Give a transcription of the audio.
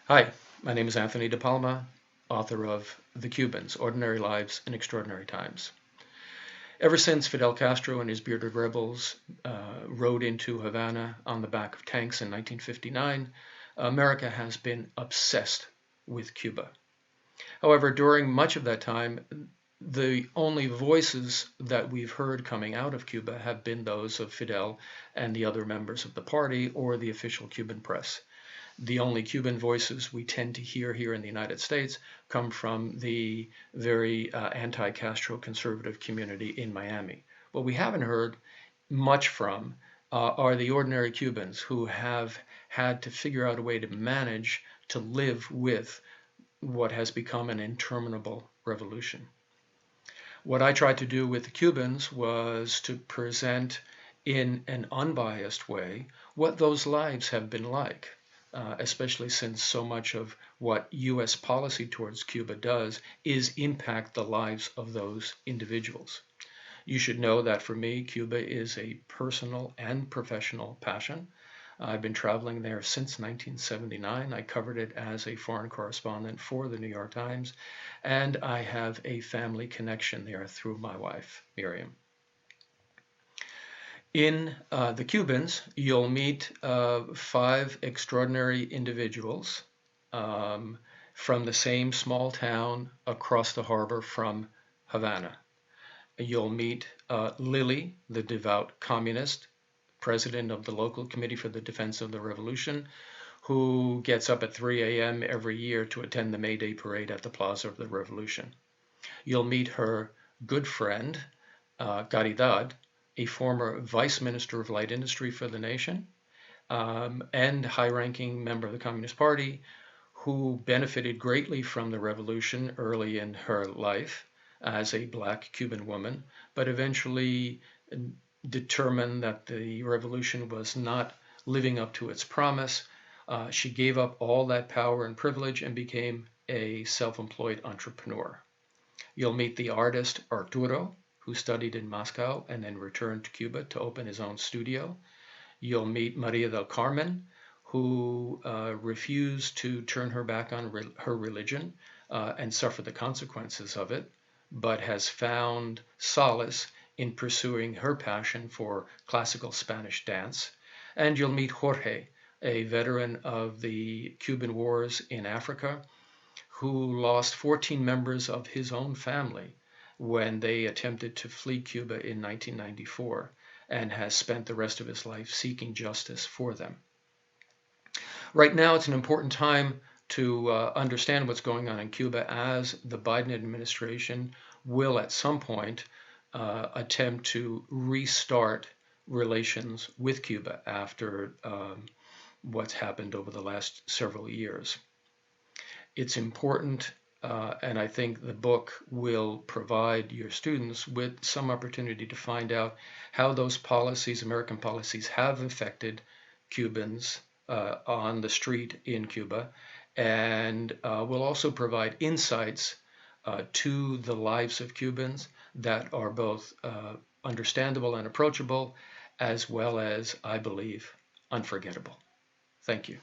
Hi, my name is Anthony DePalma, author of The Cubans, Ordinary Lives in Extraordinary Times. Ever since Fidel Castro and his bearded rebels rode into Havana on the back of tanks in 1959, America has been obsessed with Cuba. However, during much of that time, the only voices that we've heard coming out of Cuba have been those of Fidel and the other members of the party or the official Cuban press. The only Cuban voices we tend to hear here in the United States come from the very anti-Castro conservative community in Miami. What we haven't heard much from are the ordinary Cubans who have had to figure out a way to manage to live with what has become an interminable revolution. What I tried to do with the Cubans was to present in an unbiased way what those lives have been like. Especially since so much of what U.S. policy towards Cuba does is impact the lives of those individuals. You should know that for me, Cuba is a personal and professional passion. I've been traveling there since 1979. I covered it as a foreign correspondent for the New York Times, and I have a family connection there through my wife, Miriam. In the Cubans, you'll meet 5 extraordinary individuals from the same small town across the harbor from Havana. You'll meet Lily, the devout communist, president of the local committee for the defense of the revolution, who gets up at 3 a.m. every year to attend the May Day parade at the Plaza of the Revolution. You'll meet her good friend, Caridad, a former vice minister of light industry for the nation, and high-ranking member of the Communist Party, who benefited greatly from the revolution early in her life as a black Cuban woman, but eventually determined that the revolution was not living up to its promise. She gave up all that power and privilege and became a self-employed entrepreneur. You'll meet the artist Arturo, who studied in Moscow and then returned to Cuba to open his own studio. You'll meet Maria del Carmen, who refused to turn her back on her religion and suffer the consequences of it, but has found solace in pursuing her passion for classical Spanish dance. And you'll meet Jorge, a veteran of the Cuban wars in Africa, who lost 14 members of his own family when they attempted to flee Cuba in 1994, and has spent the rest of his life seeking justice for them. Right now, it's an important time to understand what's going on in Cuba, as the Biden administration will at some point attempt to restart relations with Cuba after what's happened over the last several years. It's important, and I think the book will provide your students with some opportunity to find out how those policies, American policies, have affected Cubans on the street in Cuba, and will also provide insights to the lives of Cubans that are both understandable and approachable, as well as, I believe, unforgettable. Thank you.